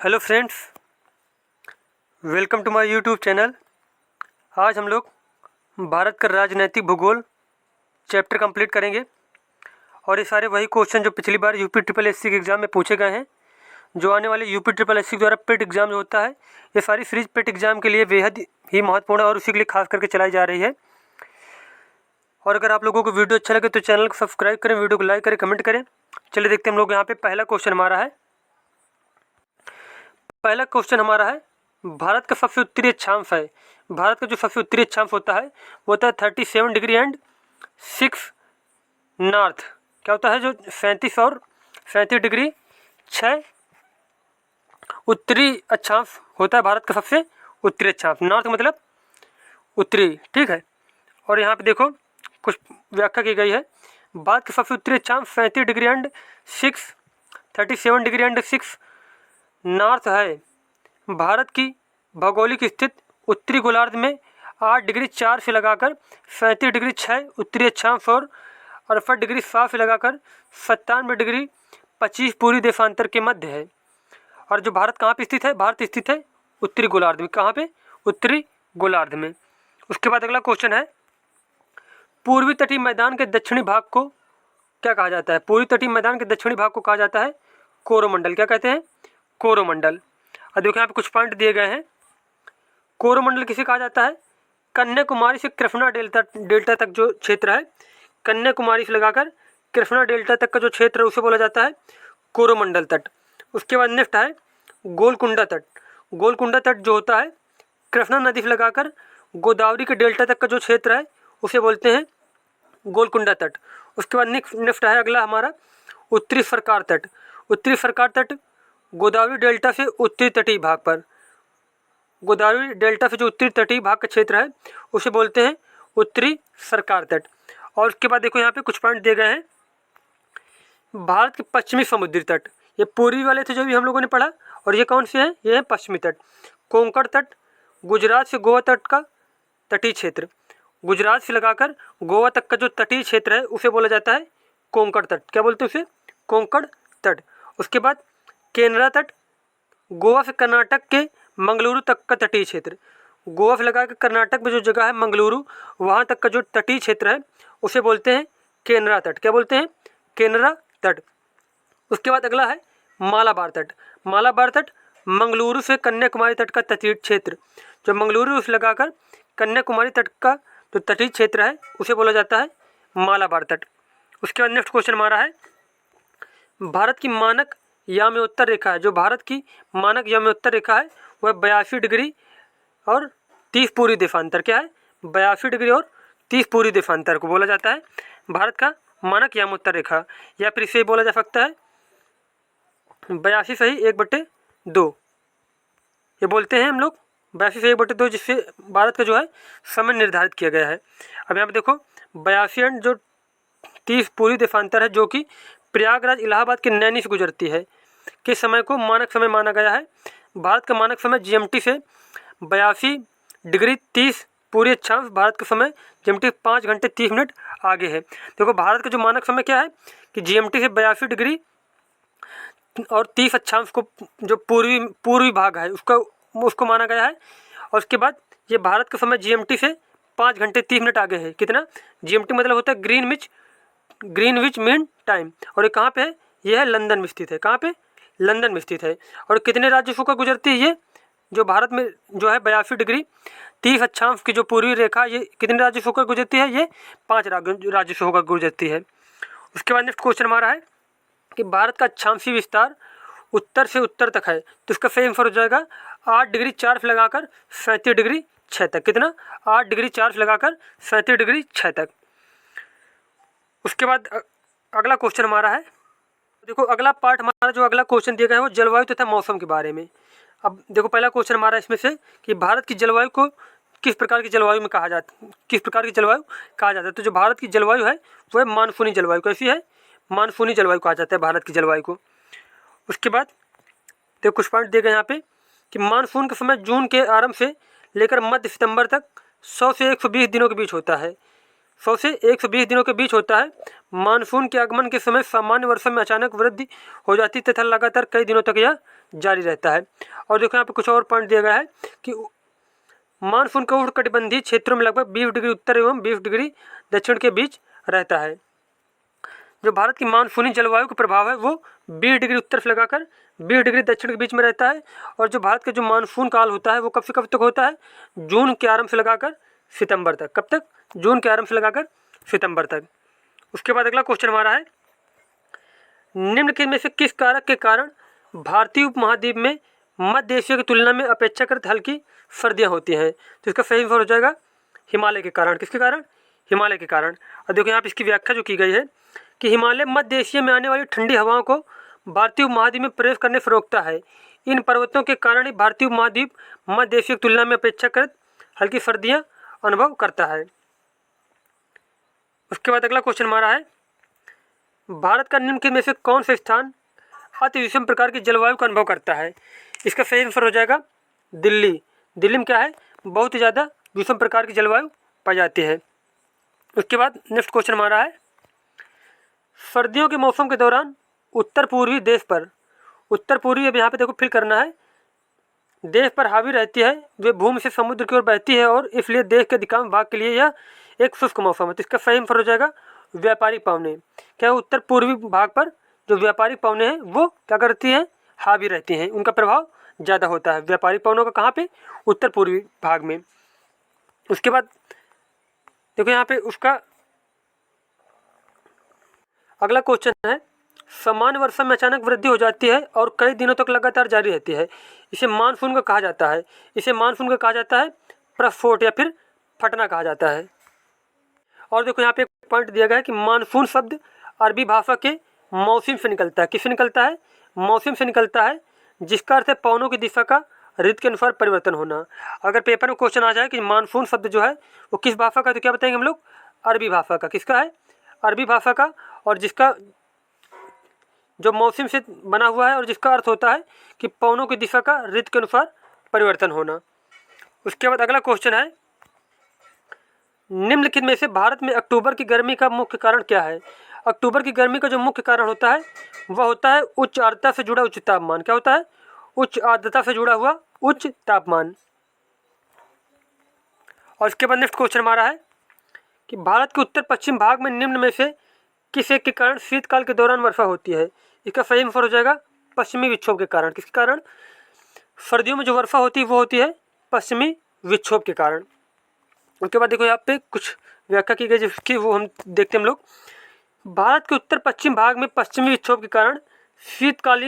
Hello friends, welcome to my YouTube channel. आज हम लोग भारत का राजनैतिक भूगोल चैप्टर कंप्लीट करेंगे और ये सारे वही क्वेश्चन जो पिछली बार यूपी ट्रिपल एससी के एग्ज़ाम में पूछे गए हैं, जो आने वाले यूपी ट्रिपल एससी द्वारा पेट एग्ज़ाम जो होता है, ये सारी सीरीज पेट एग्ज़ाम के लिए बेहद ही महत्वपूर्ण है और उसी के लिए खास करके चलाई जा रही है। और अगर आप लोगों को वीडियो अच्छा लगे तो चैनल को सब्सक्राइब करें, वीडियो को लाइक करें, कमेंट करें। चलिए देखते हैं हम लोग यहाँ पे पहला क्वेश्चन हमारा है। पहला क्वेश्चन हमारा है, भारत का सबसे उत्तरी अक्षांश है। भारत का जो सबसे उत्तरी अक्षांश होता है वो होता है 37 डिग्री एंड 6 नॉर्थ। क्या होता है, जो 37 और 37 डिग्री 6 उत्तरी अक्षांश होता है भारत का सबसे उत्तरी अक्षांश। नॉर्थ मतलब उत्तरी, ठीक है। और यहाँ पे देखो कुछ व्याख्या की गई है। भारत का सबसे उत्तरी अक्षांश 37 degree and 37 degree and 6 north है। भारत की भौगोलिक स्थिति उत्तरी गोलार्ध में 8 डिग्री 4 से लगाकर 37 डिग्री 6 उत्तरी अक्षांश और 68 डिग्री 7 से लगाकर 97 डिग्री 25 पूर्वी देशांतर के मध्य है। और जो भारत कहाँ पे स्थित है, भारत स्थित है उत्तरी गोलार्ध में। कहाँ पे? उत्तरी गोलार्ध में। उसके बाद अगला क्वेश्चन है, पूर्वी तटीय मैदान के दक्षिणी भाग को क्या कहा जाता है? पूर्वी तटीय मैदान के दक्षिणी भाग को कहा जाता है कोरोमंडल। क्या कहते हैं? कोरोमंडल। और देखो यहाँ पे कुछ पॉइंट दिए गए हैं। कोरोमंडल किसे कहा जाता है? कन्याकुमारी से कृष्णा डेल्टा तक जो क्षेत्र है, कन्याकुमारी से लगाकर कृष्णा डेल्टा तक का जो क्षेत्र है उसे बोला जाता है कोरोमंडल तट। उसके बाद नेक्स्ट है गोलकुंडा तट। गोलकुंडा तट जो होता है कृष्णा नदी से लगाकर गोदावरी के डेल्टा तक का जो क्षेत्र है उसे बोलते हैं गोलकुंडा तट। उसके बाद नेक्स्ट है अगला हमारा उत्तरी सरकार तट। उत्तरी सरकार तट गोदावरी डेल्टा से उत्तरी तटीय भाग पर, गोदावरी डेल्टा से जो उत्तरी तटीय भाग का क्षेत्र है उसे बोलते हैं उत्तरी सरकार तट। और उसके बाद देखो यहाँ पे कुछ पॉइंट दिए गए हैं। भारत के पश्चिमी समुद्री तट, ये पूर्वी वाले थे जो भी हम लोगों ने पढ़ा, और ये कौन से हैं? ये है पश्चिमी तट। कोंकण तट गुजरात से गोवा तट का तटीय क्षेत्र। गुजरात से लगाकर गोवा तक का जो तटीय क्षेत्र है उसे बोला जाता है कोंकण तट। क्या बोलते हैं उसे? कोंकण तट। उसके बाद केनरा तट गोवा से कर्नाटक के मंगलुरु तक का तटीय क्षेत्र। गोवा से लगा के कर्नाटक में जो जगह है मंगलुरु, वहाँ तक का जो तटीय क्षेत्र है उसे बोलते हैं केनरा तट। क्या बोलते हैं? केनरा तट। उसके बाद अगला है मालाबार तट। मालाबार तट मंगलुरु से कन्याकुमारी तट का तटीय क्षेत्र। जो मंगलुरु से लगाकर कन्याकुमारी तट का जो तटीय क्षेत्र है उसे बोला जाता है मालाबार तट। उसके बाद नेक्स्ट क्वेश्चन हमारा है, भारत की मानक याम्योत्तर रेखा है। जो भारत की मानक याम्योत्तर रेखा है वह 82 डिग्री और 30 पूर्वी देशांतर। क्या है? 82 डिग्री और 30 पूर्वी देशांतर को बोला जाता है भारत का मानक याम्योत्तर रेखा। या फिर इसे बोला जा सकता है 82 सही 1/2, ये बोलते हैं हम लोग 82 सही 1/2, जिससे भारत का जो है समय निर्धारित किया गया है। अब यहाँ पे देखो 82 एंड जो 30 पूर्वी देशांतर है जो कि प्रयागराज इलाहाबाद के नैनी से गुजरती है के समय को मानक समय माना गया है। भारत का मानक समय जीएमटी से 82 डिग्री 30 पूर्वी अक्षांश, भारत का समय जीएमटी 5 घंटे 30 मिनट आगे है। देखो भारत का जो मानक समय क्या है कि जीएमटी से 82 डिग्री और 30 अक्षांश को जो पूर्वी भाग है उसको माना गया है। और उसके बाद ये भारत का समय जीएमटी से 5 घंटे 30 मिनट आगे है। कितना? जीएमटी मतलब होता है ग्रीनविच मीन टाइम। और ये कहाँ पे है? ये है लंदन में स्थित है। कहाँ पे? लंदन में स्थित है। और कितने राज्यों से होकर गुजरती है ये? जो भारत में जो है 82 डिग्री 30 अक्षांश की जो पूर्वी रेखा, ये कितने राज्यों से होकर गुजरती है? ये 5 राज्यों से होकर गुजरती है। उसके बाद नेक्स्ट क्वेश्चन हमारा है कि भारत का अक्षांशीय विस्तार उत्तर से उत्तर तक है, तो इसका सही आंसर हो जाएगा 8 डिग्री 4 से लगाकर 37 डिग्री 6 तक। कितना? 8 डिग्री 4 से लगाकर 37 डिग्री 6 तक। उसके बाद अगला क्वेश्चन हमारा है, देखो अगला पार्ट हमारा जो अगला क्वेश्चन दिया गया है वो जलवायु तथा मौसम के बारे में। अब देखो पहला क्वेश्चन हमारा इसमें से कि भारत की जलवायु को किस प्रकार की जलवायु में कहा जाता है, किस प्रकार की जलवायु कहा जाता है? तो जो भारत की जलवायु है वह मानसूनी जलवायु। कैसी है? मानसूनी जलवायु कहा जाता है भारत की जलवायु को। उसके बाद देखो कुछ पॉइंट दिए गए यहाँ पे कि मानसून का समय जून के आरंभ से लेकर मध्य सितंबर तक 100 से 120 दिनों के बीच होता है। 100 से 120 दिनों के बीच होता है। मानसून के आगमन के समय सामान्य वर्षा में अचानक वृद्धि हो जाती तथा लगातार कई दिनों तक यह जारी रहता है। और देखो यहाँ पे कुछ और पॉइंट दिया गया है कि मानसून का उष्णकटिबंधीय क्षेत्रों में लगभग 20 डिग्री उत्तर एवं 20 डिग्री दक्षिण के बीच रहता है। जो भारत की मानसूनी जलवायु का प्रभाव है वो 20 डिग्री उत्तर से लगाकर 20 डिग्री दक्षिण के बीच में रहता है। और जो भारत का जो मानसून काल होता है वो कब से कब तक होता है? जून के आरंभ से लगाकर सितंबर तक। कब तक? जून के आरंभ से लगाकर सितंबर तक। उसके बाद अगला क्वेश्चन हमारा है, निम्नलिखित में से किस कारक के कारण भारतीय उपमहाद्वीप में मध्य एशिया की तुलना में अपेक्षाकृत हल्की सर्दियाँ होती हैं? तो इसका सही आंसर हो जाएगा हिमालय के कारण। किसके कारण? हिमालय के कारण। और देखो यहाँ पे इसकी व्याख्या जो की गई है कि हिमालय मध्य एशिया में आने वाली ठंडी हवाओं को भारतीय उपमहाद्वीप में प्रवेश करने से रोकता है। इन पर्वतों के कारण ही भारतीय उपमहाद्वीप मध्य एशिया की तुलना में अपेक्षाकृत हल्की सर्दियाँ अनुभव करता है। उसके बाद अगला क्वेश्चन हमारा है, भारत का निम्नलिखित में से कौन सा स्थान अति विषम प्रकार की जलवायु का अनुभव करता है? इसका सही आंसर हो जाएगा दिल्ली। दिल्ली में क्या है? बहुत ही ज़्यादा विषम प्रकार की जलवायु पाई जाती है। उसके बाद नेक्स्ट क्वेश्चन हमारा है, सर्दियों के मौसम के दौरान उत्तर पूर्वी देश पर, उत्तर पूर्वी अब यहाँ पे देखो फिल करना है, देश पर हावी रहती है, वे भूमि से समुद्र की ओर बहती है और इसलिए देश के अधिकांश भाग के लिए यह एक शुष्क मौसम है। तो इसका सही आंसर हो जाएगा व्यापारिक पवनें। क्या उत्तर पूर्वी भाग पर जो व्यापारिक पवनें हैं वो क्या करती हैं? हावी रहती हैं, उनका प्रभाव ज़्यादा होता है व्यापारिक पवनों का। कहाँ पे? उत्तर पूर्वी भाग में। उसके बाद देखो यहाँ पे उसका अगला क्वेश्चन है, सामान्य वर्षा में अचानक वृद्धि हो जाती है और कई दिनों तक लगातार जारी रहती है, इसे मानसून का कहा जाता है। इसे मानसून का कहा जाता है प्रस्फोट या फिर फटना कहा जाता है। और देखो यहाँ पे एक पॉइंट दिया गया है कि मानसून शब्द अरबी भाषा के मौसम से निकलता है। किससे निकलता है? मौसम से निकलता है, जिसका अर्थ है पवनों की दिशा का ऋतु के अनुसार परिवर्तन होना। अगर पेपर में क्वेश्चन आ जाए कि मानसून शब्द जो है वो किस भाषा का, तो क्या बताएंगे हम लोग? अरबी भाषा का। किसका है? अरबी भाषा का। और जिसका जो मौसम से बना हुआ है और जिसका अर्थ होता है कि पवनों की दिशा का ऋतु के अनुसार परिवर्तन होना। उसके बाद अगला क्वेश्चन है, निम्नलिखित में से भारत में अक्टूबर की गर्मी का मुख्य कारण क्या है? अक्टूबर की गर्मी का जो मुख्य कारण होता है वह होता है उच्च आर्द्रता से जुड़ा उच्च तापमान। क्या होता है? उच्च आर्द्रता से जुड़ा हुआ उच्च तापमान। और इसके बाद नेक्स्ट क्वेश्चन हमारा है कि भारत के उत्तर पश्चिम भाग में निम्न में से किस एक के कारण शीतकाल के दौरान वर्षा होती है? इसका सही आंसर हो जाएगा पश्चिमी विक्षोभ के कारण। किसके कारण? सर्दियों में जो वर्षा होती है वो होती है पश्चिमी विक्षोभ के कारण। उसके बाद देखो यहाँ पे कुछ व्याख्या की गई जिसकी वो हम देखते हैं हम लोग। भारत के उत्तर पश्चिम भाग में पश्चिमी विक्षोभ के कारण शीतकाल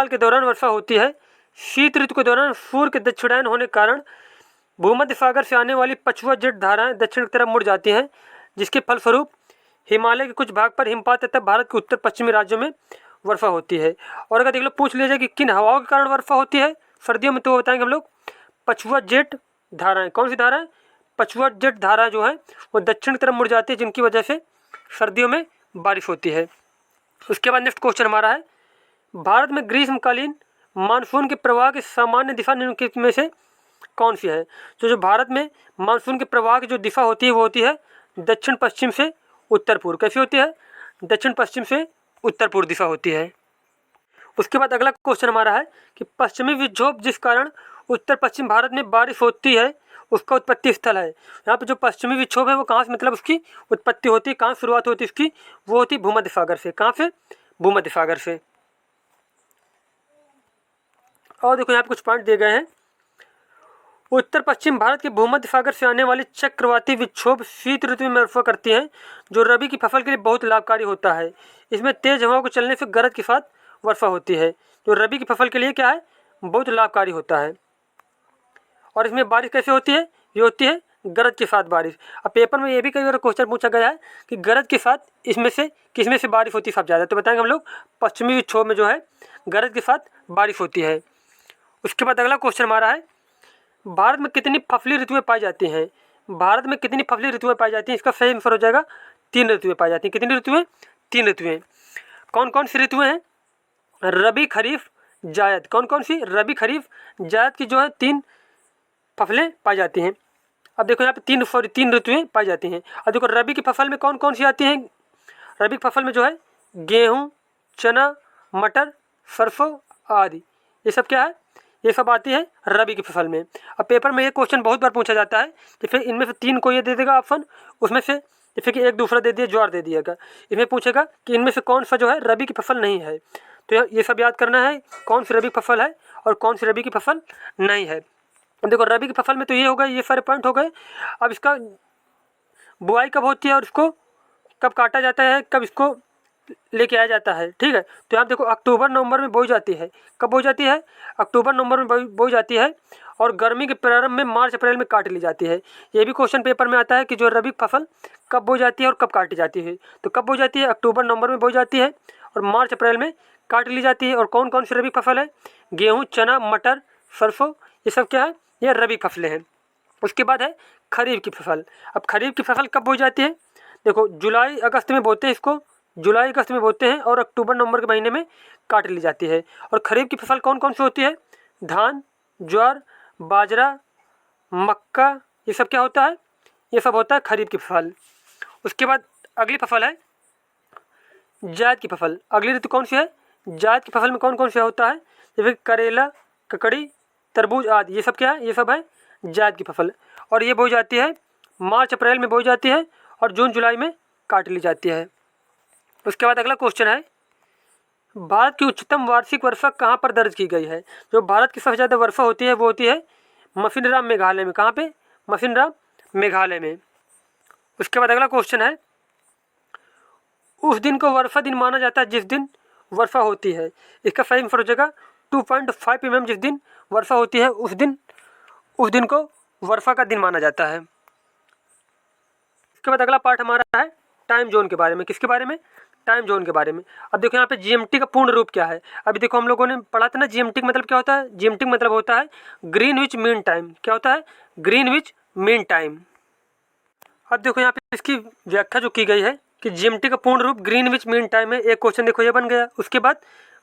के दौरान वर्षा होती है। शीत ऋतु के दौरान सूर्य के दक्षिणायन होने के कारण भूमध्य सागर से आने वाली पछुआ जेट धाराएं दक्षिण की तरफ मुड़ जाती हैं, जिसके फलस्वरूप हिमालय के कुछ भाग पर हिमपात तथा भारत के उत्तर पश्चिमी राज्यों में वर्षा होती है। और अगर देख लो पूछ लिया जाए कि किन हवाओं के कारण वर्षा होती है सर्दियों में, तो वो बताएंगे हम लोग पछुआ जेट धाराएं। कौन सी धाराएं? पछुआ जेट धारा जो है वो दक्षिण की तरफ मुड़ जाती है, जिनकी वजह से सर्दियों में बारिश होती है। उसके बाद नेक्स्ट क्वेश्चन हमारा है, भारत में ग्रीष्मकालीन मानसून के प्रवाह की सामान्य दिशा निम्नलिखित में से कौन सी है? जो भारत में मानसून के प्रवाह की जो दिशा होती है वो होती है दक्षिण पश्चिम से उत्तर पूर्व। कैसी होती है? दक्षिण पश्चिम से उत्तर पूर्व दिशा होती है। उसके बाद अगला क्वेश्चन हमारा है कि पश्चिमी विक्षोभ जिस कारण उत्तर पश्चिम भारत में बारिश होती है उसका उत्पत्ति स्थल है। यहाँ पे जो पश्चिमी विक्षोभ है वो कहाँ से, मतलब उसकी उत्पत्ति होती है, कहाँ शुरुआत होती है इसकी? वो होती है भूमध्य सागर से। कहाँ से? भूमध्य सागर से। और देखो यहाँ पे कुछ पॉइंट दिए गए हैं, उत्तर पश्चिम भारत के भूमध्य सागर से आने वाली चक्रवाती विक्षोभ शीत ऋतु में वर्षा करती हैं, जो रबी की फसल के लिए बहुत लाभकारी होता है। इसमें तेज हवाओं को चलने से गरज के साथ वर्षा होती है, जो रबी की फसल के लिए क्या है? बहुत लाभकारी होता है। और इसमें बारिश कैसे होती है? ये होती है गरज के साथ बारिश। अब पेपर में ये भी कई बार क्वेश्चन पूछा गया है कि गरज के साथ इसमें से किसमें से बारिश होती है सबसे ज़्यादा? तो बताएंगे हम लोग पश्चिमी विक्षोभ में जो है गरज के साथ बारिश होती है। उसके बाद अगला क्वेश्चन हमारा है, भारत में कितनी फसली ऋतुएं पाई जाती हैं? भारत में कितनी फसली ऋतुएं पाई जाती हैं? इसका सही आंसर हो जाएगा 3 ऋतुएं पाई जाती हैं। कितनी ऋतुएं? 3 ऋतुएं। कौन कौन सी ऋतुएं हैं? रबी, खरीफ, जायद। कौन कौन सी? रबी, खरीफ, जायद की जो है 3 फसलें पाई जाती हैं। अब देखो यहाँ पे 3 ऋतुएं पाई जाती हैं। अब देखो रबी की फसल में कौन कौन सी आती हैं? रबी की फसल में जो है गेहूँ, चना, मटर, सरसों आदि, ये सब क्या है, ये सब आती है रबी की फसल में। अब पेपर में ये क्वेश्चन बहुत बार पूछा जाता है कि फिर इनमें से 3 को ये दे देगा ऑप्शन, उसमें से जैसे कि एक दूसरा दे दिया, ज्वार दे दिएगा। इसमें पूछेगा कि इनमें से कौन सा जो है रबी की फसल नहीं है। तो ये सब याद करना है, कौन सी रबी की फसल है और कौन सी रबी की फसल नहीं है। देखो रबी की फसल में तो ये हो गए, ये सारे पॉइंट हो गए। अब इसका बुआई कब होती है और इसको कब काटा जाता है, कब इसको लेके आया जाता है, ठीक है। तो आप देखो अक्टूबर नवंबर में बोई जाती है। कब बोई जाती है, अक्टूबर नवंबर में बोई जाती है और गर्मी के प्रारंभ में मार्च अप्रैल में काट ली जाती है। ये भी क्वेश्चन पेपर में आता है कि जो रबी फसल कब बोई जाती है और कब काटी जाती है। तो कब बोई जाती है, अक्टूबर नवंबर में बोई जाती है और मार्च अप्रैल में काट ली जाती है। और कौन कौन सी रबी फसल है, गेहूँ, चना, मटर, सरसों, ये सब क्या है, ये रबी फसलें हैं। उसके बाद है खरीफ की फसल। अब खरीफ की फसल कब बोई जाती है, देखो जुलाई अगस्त में बोते हैं इसको, जुलाई अगस्त में बोते हैं और अक्टूबर नवंबर के महीने में काट ली जाती है। और खरीफ की फसल कौन कौन सी होती है, धान, ज्वार, बाजरा, मक्का, ये सब क्या होता है, ये सब होता है खरीफ की फसल। उसके बाद अगली फसल है जायद की फसल। अगली ऋतु कौन सी है, जायद की फसल में कौन कौन सा होता है, जैसे करेला, ककड़ी, तरबूज आदि, ये सब क्या है, ये सब है जायद की फसल। और ये बोई जाती है मार्च अप्रैल में बोई जाती है और जून जुलाई में काट ली जाती है। उसके बाद अगला क्वेश्चन है, भारत की उच्चतम वार्षिक वर्षा कहाँ पर दर्ज की गई है। जो भारत की सबसे ज़्यादा वर्षा होती है वो होती है मौसिनराम मेघालय में। कहाँ पे, मौसिनराम मेघालय में। उसके बाद अगला क्वेश्चन है, उस दिन को वर्षा दिन माना जाता है जिस दिन वर्षा होती है। इसका सही आंसर हो जाएगा 2.5 mm। जिस दिन वर्षा होती है उस दिन को वर्षा का दिन माना जाता है। इसके बाद अगला पार्ट हमारा है टाइम जोन के बारे में। किसके बारे में, टाइम जोन के बारे में। अब देखो यहाँ पे जीएमटी का पूर्ण रूप क्या है। अभी देखो हम लोगों ने पढ़ा था ना, जीएमटी का मतलब क्या होता है, जीएमटी का मतलब होता है ग्रीनविच मीन टाइम। क्या होता है, ग्रीनविच मीन टाइम। अब देखो यहाँ पे इसकी व्याख्या जो की गई है कि जीएमटी का पूर्ण रूप ग्रीनविच मीन टाइम है। एक क्वेश्चन देखो ये बन गया। उसके बाद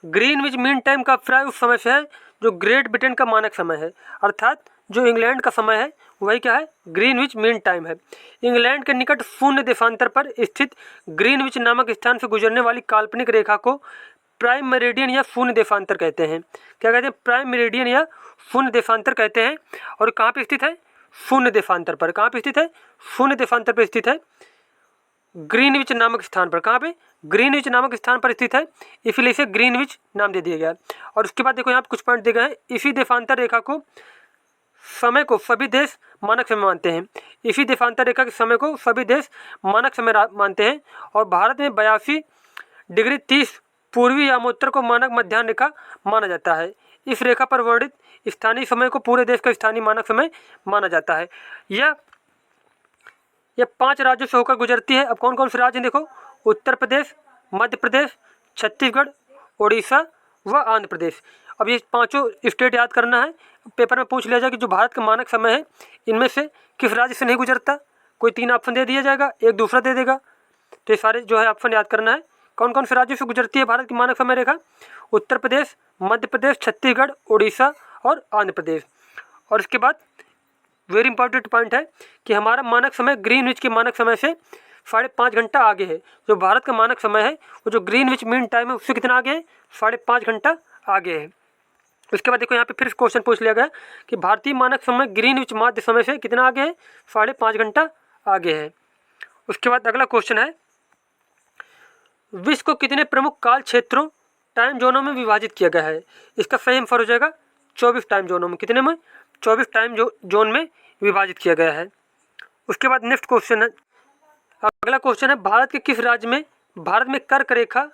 ग्रीनविच मीन टाइम का अभिप्राय उस समय से है जो ग्रेट ब्रिटेन का मानक समय है, अर्थात जो इंग्लैंड का समय है वही क्या है, ग्रीनविच मीन टाइम है। इंग्लैंड के निकट शून्य देशांतर पर स्थित ग्रीनविच नामक स्थान से गुजरने वाली काल्पनिक रेखा को प्राइम मेरिडियन या शून्य देशांतर कहते हैं। क्या कहते हैं, प्राइम मेरिडियन या शून्य देशांतर कहते हैं। और कहाँ पे स्थित है, शून्य देशांतर पर। कहाँ पे स्थित है, शून्य देशांतर पर स्थित है, ग्रीनविच नामक स्थान पर। कहाँ पे, ग्रीनविच नामक स्थान पर स्थित है, इसलिए इसे ग्रीनविच नाम दे दिया गया। और उसके बाद देखो यहाँ पे कुछ पॉइंट दिए गए हैं। इसी देशांतर रेखा को समय को सभी देश मानक समय मानते हैं। इसी देशांतर रेखा के समय को सभी देश मानक समय मानते हैं। और भारत में 82°30 पूर्वी यामोत्तर को मानक मध्याह्न रेखा माना जाता है। इस रेखा पर वर्णित स्थानीय समय को पूरे देश का स्थानीय मानक समय माना जाता है। यह 5 राज्यों से होकर गुजरती है। अब कौन कौन से राज्य हैं देखो, उत्तर प्रदेश, मध्य प्रदेश, छत्तीसगढ़, उड़ीसा व आंध्र प्रदेश। अब ये 5 स्टेट याद करना है। पेपर में पूछ लिया जाए कि जो भारत का मानक समय है इनमें से किस राज्य से नहीं गुजरता। कोई 3 ऑप्शन दे दिया जाएगा, एक दूसरा दे देगा। तो ये सारे जो है ऑप्शन याद करना है। कौन कौन से राज्यों से गुजरती है भारत की मानक समय रेखा, उत्तर प्रदेश, मध्य प्रदेश, छत्तीसगढ़, उड़ीसा और आंध्र प्रदेश। और इसके बाद वेरी इंपॉर्टेंट पॉइंट है कि हमारा मानक समय ग्रीनविच के मानक समय से 5.5 घंटा आगे है। जो भारत का मानक समय है वो जो ग्रीनविच मीन टाइम है उससे कितना आगे है, 5.5 घंटा आगे है। उसके बाद देखो यहाँ पे फिर क्वेश्चन पूछ लिया गया कि भारतीय मानक समय ग्रीनविच माध्य समय से कितना आगे है, 5.5 घंटा आगे है। उसके बाद अगला क्वेश्चन है, विश्व को कितने प्रमुख काल क्षेत्रों टाइम जोनों में विभाजित किया गया है। इसका सही आंसर हो जाएगा 24 टाइम जोनों में। कितने में, 24 टाइम जोन में विभाजित किया गया है। उसके बाद नेक्स्ट क्वेश्चन है, अगला क्वेश्चन है, भारत के किस राज्य में भारत में कर्क रेखा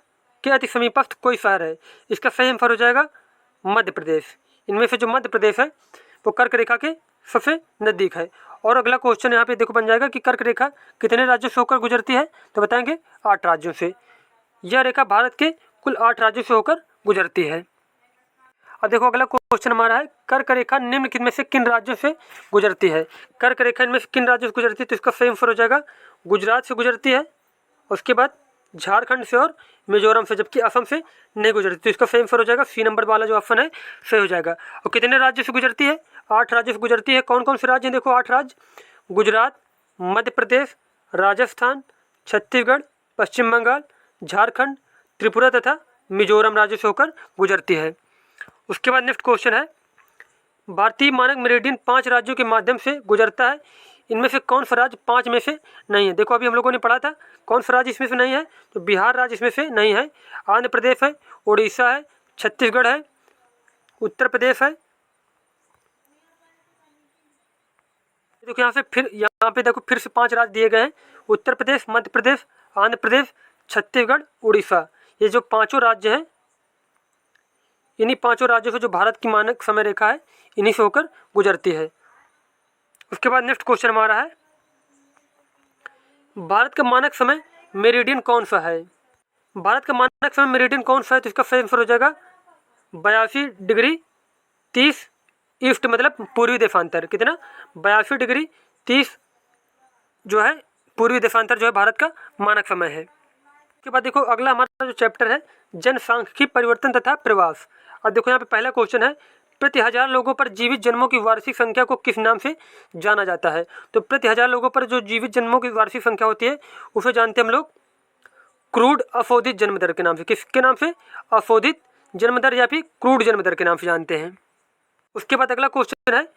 के अति समीपस्थ कोई शहर है। इसका सही आंसर हो जाएगा मध्य प्रदेश। इनमें से जो मध्य प्रदेश है वो कर्क रेखा के सबसे नज़दीक है। और अगला क्वेश्चन यहाँ पे देखो बन जाएगा कि कर्क रेखा कितने राज्यों से होकर गुजरती है, तो बताएंगे 8 राज्यों से। यह रेखा भारत के कुल 8 राज्यों से होकर गुजरती है। अब देखो अगला क्वेश्चन हमारा है, कर्क रेखा निम्न में से किन राज्यों से गुजरती है। कर्क रेखा इनमें से किन राज्यों से गुजरती है, तो इसका सही आंसर हो जाएगा गुजरात से गुजरती है। उसके बाद झारखंड से और मिजोरम से, जबकि असम से नहीं गुजरती। तो इसका सही आंसर हो जाएगा सी नंबर वाला जो ऑप्शन है सही हो जाएगा। और कितने राज्यों से गुजरती है, 8 राज्यों से गुजरती है। कौन कौन से राज्य हैं देखो 8 राज्य, गुजरात, मध्य प्रदेश, राजस्थान, छत्तीसगढ़, पश्चिम बंगाल, झारखंड, त्रिपुरा तथा मिजोरम राज्यों से होकर गुजरती है। उसके बाद नेक्स्ट क्वेश्चन है, भारतीय मानक मेरिडियन 5 राज्यों के माध्यम से गुजरता है, इनमें से कौन सा राज्य 5 में से नहीं है? देखो अभी हम लोगों ने पढ़ा था कौन सा राज्य इसमें से नहीं है, तो बिहार राज्य इसमें से नहीं है, आंध्र प्रदेश है, उड़ीसा है, छत्तीसगढ़ है, उत्तर प्रदेश है। देखो यहाँ पे देखो फिर से 5 राज्य दिए गए हैं, उत्तर प्रदेश, मध्य प्रदेश, आंध्र प्रदेश, छत्तीसगढ़, उड़ीसा। ये जो 5 राज्य हैं, इन्हीं 5 राज्यों से जो भारत की मानक समय रेखा है इन्हीं से होकर गुजरती है। उसके बाद नेक्स्ट क्वेश्चन हमारा है, भारत का मानक समय मेरिडियन कौन सा है? भारत का मानक समय मेरिडियन कौन सा है? तो इसका सही आंसर हो जाएगा 82 डिग्री 30 ईस्ट, मतलब पूर्वी देशांतर। कितना? 82 डिग्री 30 जो है पूर्वी देशांतर जो है भारत का मानक समय है। उसके बाद देखो अगला हमारा जो चैप्टर है, जनसांख्यिकी परिवर्तन तथा प्रवास। अब देखो यहाँ पे पहला क्वेश्चन है, प्रति 1000 लोगों पर जीवित जन्मों की वार्षिक संख्या को किस नाम से जाना जाता है? तो प्रति 1000 लोगों पर जो जीवित जन्मों की वार्षिक संख्या होती है उसे जानते हैं हम लोग क्रूड अशोधित जन्म दर के नाम से। किसके नाम से? अशोधित जन्म दर या फिर क्रूड जन्म दर के नाम से जानते हैं। उसके बाद अगला क्वेश्चन है,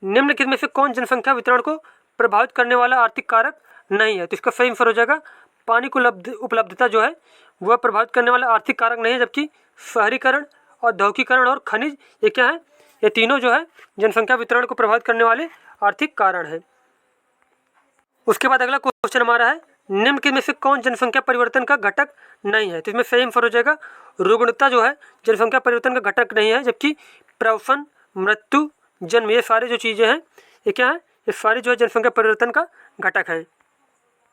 निम्न किसमें से कौन जनसंख्या वितरण को प्रभावित करने वाला आर्थिक कारक नहीं है? तो इसका सही आंसर हो जाएगा पानी को उपलब्धता जो है वह प्रभावित करने वाला आर्थिक कारक नहीं है, जबकि शहरीकरण, औद्योगिकरण और खनिज, ये क्या है? ये तीनों जो है जनसंख्या वितरण को प्रभावित करने वाले आर्थिक कारण है। उसके बाद अगला क्वेश्चन हमारा है, निम्न किसमें से कौन जनसंख्या परिवर्तन का घटक नहीं है? तो इसमें सही आंसर हो जाएगा रुग्णता जो है जनसंख्या परिवर्तन का घटक नहीं है, जबकि प्रवसन, मृत्यु, जन्म, ये सारे जो चीज़ें हैं ये क्या है? ये सारी जो है जनसंख्या परिवर्तन का घटक है।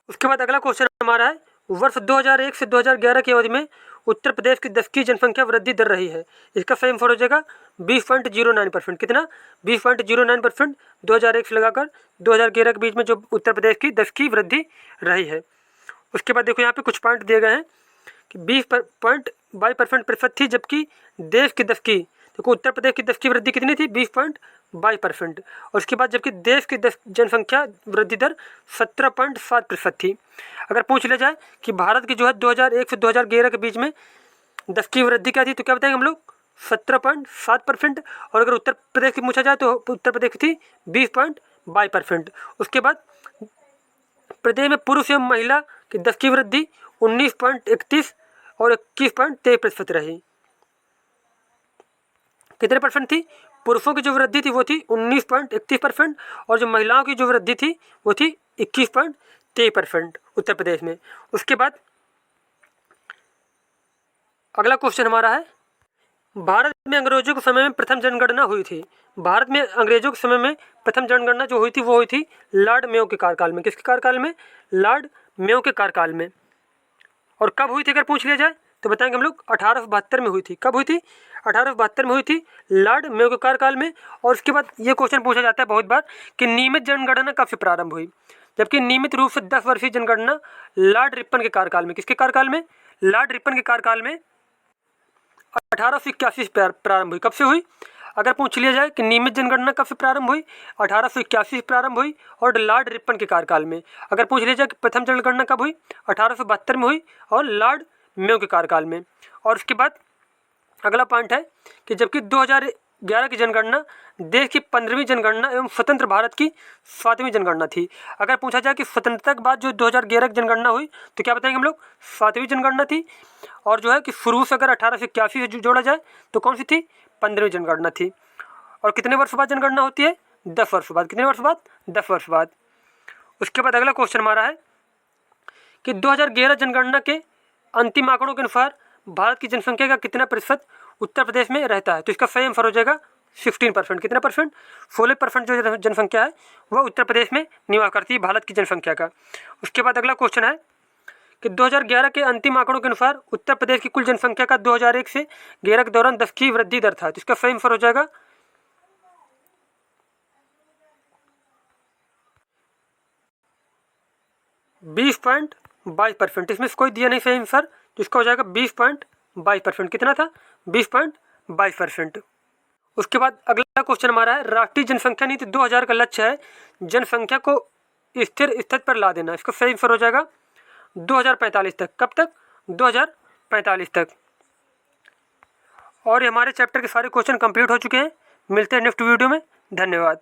उसके बाद अगला क्वेश्चन हमारा है, वर्ष 2001 से 2011 की अवधि में उत्तर प्रदेश की दशकीय जनसंख्या वृद्धि दर रही है। इसका सही आंसर हो जाएगा 20.09%। कितना? 20.09% 2001 से लगाकर 2011 के बीच में जो उत्तर प्रदेश की दशकीय वृद्धि रही है। उसके बाद देखो यहाँ पे कुछ पॉइंट दिए गए हैं कि 20.22% प्रतिशत थी, जबकि देश की दशकीय, देखो उत्तर प्रदेश की दशकीय वृद्धि कितनी थी? 20.22%। और उसके बाद जबकि देश की जनसंख्या वृद्धि दर 17.7% थी। अगर पूछ लिया जाए कि भारत की जो है 2001 से 2011 के बीच में दशकीय वृद्धि क्या थी, तो क्या बताएंगे हम लोग? 17.7%। और अगर उत्तर प्रदेश की पूछा जाए तो उत्तर प्रदेश की थी 20.22%। उसके बाद प्रदेश में पुरुष एवं महिला की दशकीय वृद्धि 19.31 और 21.23% रही। कितने परसेंट थी? पुरुषों की जो वृद्धि थी वो थी 19.31% और जो महिलाओं की जो वृद्धि थी वो थी 21.23% उत्तर प्रदेश में। उसके बाद अगला क्वेश्चन हमारा है, भारत में अंग्रेजों के समय में प्रथम जनगणना हुई थी। भारत में अंग्रेजों के समय में प्रथम जनगणना जो हुई थी वो हुई थी लॉर्ड मेयो के कार्यकाल में। किसके कार्यकाल में? लॉर्ड मेयो के कार्यकाल में। और कब हुई थी अगर पूछ लिया जाए तो बताएंगे हम लोग 1872 में हुई थी। कब हुई थी? 1872 में हुई थी लॉर्ड मेयो के कार्यकाल में। और उसके बाद ये क्वेश्चन पूछा जाता है बहुत बार कि नियमित जनगणना कब से प्रारंभ हुई? जबकि नियमित रूप से 10 वर्षीय जनगणना लॉर्ड रिपन के कार्यकाल में। किसके कार्यकाल में? लॉर्ड रिपन के कार्यकाल में 1881 से प्रारंभ हुई। कब से हुई? अगर पूछ लिया जाए कि नियमित जनगणना कब से प्रारंभ हुई? 1881 से प्रारंभ हुई और लॉर्ड रिपन के कार्यकाल में। अगर पूछ लिया जाए कि प्रथम जनगणना कब हुई? 1872 में हुई और लॉर्ड मेयो के कार्यकाल में। और उसके बाद अगला पॉइंट है कि जबकि 2011 की जनगणना देश की 15वीं जनगणना एवं स्वतंत्र भारत की 7वीं जनगणना थी। अगर पूछा जाए कि स्वतंत्रता के बाद जो 2011 की जनगणना हुई तो क्या बताएंगे हम लोग? 7वीं जनगणना थी। और जो है कि शुरू से अगर 1881 से जोड़ा जाए तो कौन सी थी? 15वीं जनगणना थी। और कितने वर्ष बाद जनगणना होती है? 10 वर्ष बाद। कितने वर्ष बाद? 10 वर्ष बाद। उसके बाद अगला क्वेश्चन हमारा है कि 2011 जनगणना के अंतिम आंकड़ों के अनुसार भारत की जनसंख्या का कितना प्रतिशत उत्तर प्रदेश में रहता है? तो इसका सही आंसर हो जाएगा 16%। कितना परसेंट? 16% जो जनसंख्या है वह उत्तर प्रदेश में निवास करती है भारत की जनसंख्या का। उसके बाद अगला क्वेश्चन है कि 2011 के अंतिम आंकड़ों के अनुसार उत्तर प्रदेश की कुल जनसंख्या का 2001 से 11 के दौरान दशकीय वृद्धि दर था। तो इसका सही आंसर हो जाएगा 20.22%। इसमें से कोई दिया नहीं सही आंसर, तो इसका हो जाएगा 20.22%। कितना था? 20.22%। उसके बाद अगला क्वेश्चन हमारा है, राष्ट्रीय जनसंख्या नीति 2000 का लक्ष्य है जनसंख्या को स्थिर स्तर पर ला देना। इसका सही आंसर हो जाएगा 2045 तक। कब तक? 2045 तक। और ये हमारे चैप्टर के सारे क्वेश्चन कंप्लीट हो चुके हैं। मिलते हैं नेक्स्ट वीडियो में। धन्यवाद।